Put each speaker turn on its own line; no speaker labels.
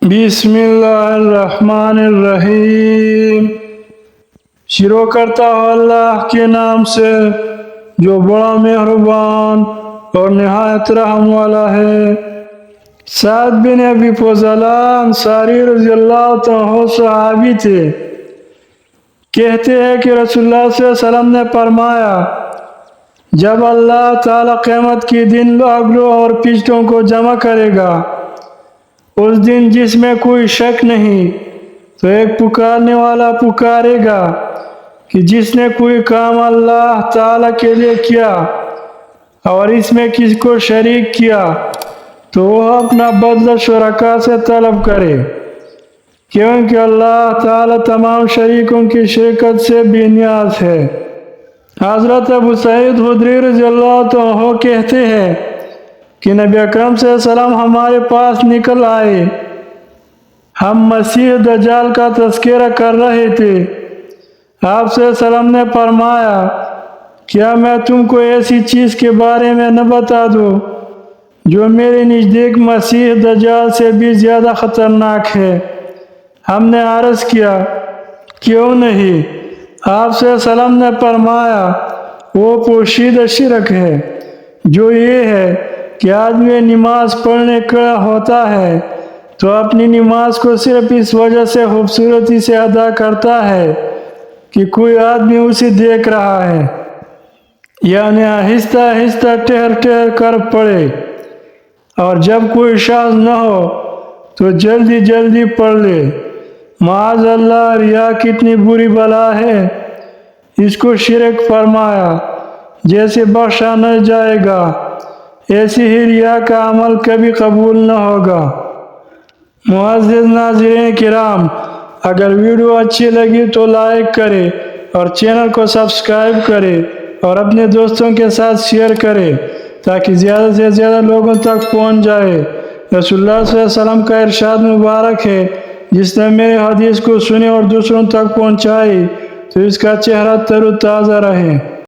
بسم اللہ الرحمن الرحیم۔ شروع کرتا ہوں اللہ کے نام سے جو بڑا مہربان اور نہایت رحم والا ہے۔ سعد بن ابی فضالہ انصاری رضی اللہ عنہ صحابی تھے۔ کہتے ہیں کہ رسول اللہ صلی اللہ علیہ وسلم نے فرمایا، جب اللہ تعالیٰ قیامت کے دن اگلوں اور پچھلوں کو جمع کرے گا، اس دن جس میں کوئی شک نہیں، تو ایک پکارنے والا پکارے گا کہ جس نے کوئی کام اللہ تعالیٰ کے لیے کیا اور اس میں کسی کو شریک کیا تو وہ اپنا بدلہ شرکا سے طلب کرے، کیونکہ اللہ تعالیٰ تمام شریکوں کی شرکت سے بے نیاز ہے۔ حضرت ابو سعید خدری رضی اللہ عنہ کہتے ہیں کہ نبی اکرم صلی اللہ علیہ وسلم ہمارے پاس نکل آئے، ہم مسیح دجال کا تذکرہ کر رہے تھے۔ آپ صلی اللہ علیہ وسلم نے فرمایا، کیا میں تم کو ایسی چیز کے بارے میں نہ بتا دوں جو میرے نزدیک مسیح دجال سے بھی زیادہ خطرناک ہے؟ ہم نے عرض کیا، کیوں نہیں؟ آپ صلی اللہ علیہ وسلم نے فرمایا، وہ پوشیدہ شرک ہے، جو یہ ہے کہ آدمی نماز پڑھنے کھڑا ہوتا ہے تو اپنی نماز کو صرف اس وجہ سے خوبصورتی سے ادا کرتا ہے کہ کوئی آدمی اسے دیکھ رہا ہے، یعنی آہستہ آہستہ ٹھہر ٹھہر کر پڑھے، اور جب کوئی شخص نہ ہو تو جلدی جلدی پڑھ لے۔ معاذ اللہ، ریا کتنی بری بلا ہے، اس کو شرک فرمایا۔ جیسے بخشا نہ جائے گا، ایسی ہی ریا کا عمل کبھی قبول نہ ہوگا۔ معزز ناظرین کرام، اگر ویڈیو اچھی لگی تو لائک کرے اور چینل کو سبسکرائب کرے اور اپنے دوستوں کے ساتھ شیئر کرے تاکہ زیادہ سے زیادہ لوگوں تک پہنچ جائے۔ رسول اللہ صلی اللہ علیہ وسلم کا ارشاد مبارک ہے، جس نے میرے حدیث کو سنے اور دوسروں تک پہنچائی تو اس کا چہرہ تر و تازہ رہے۔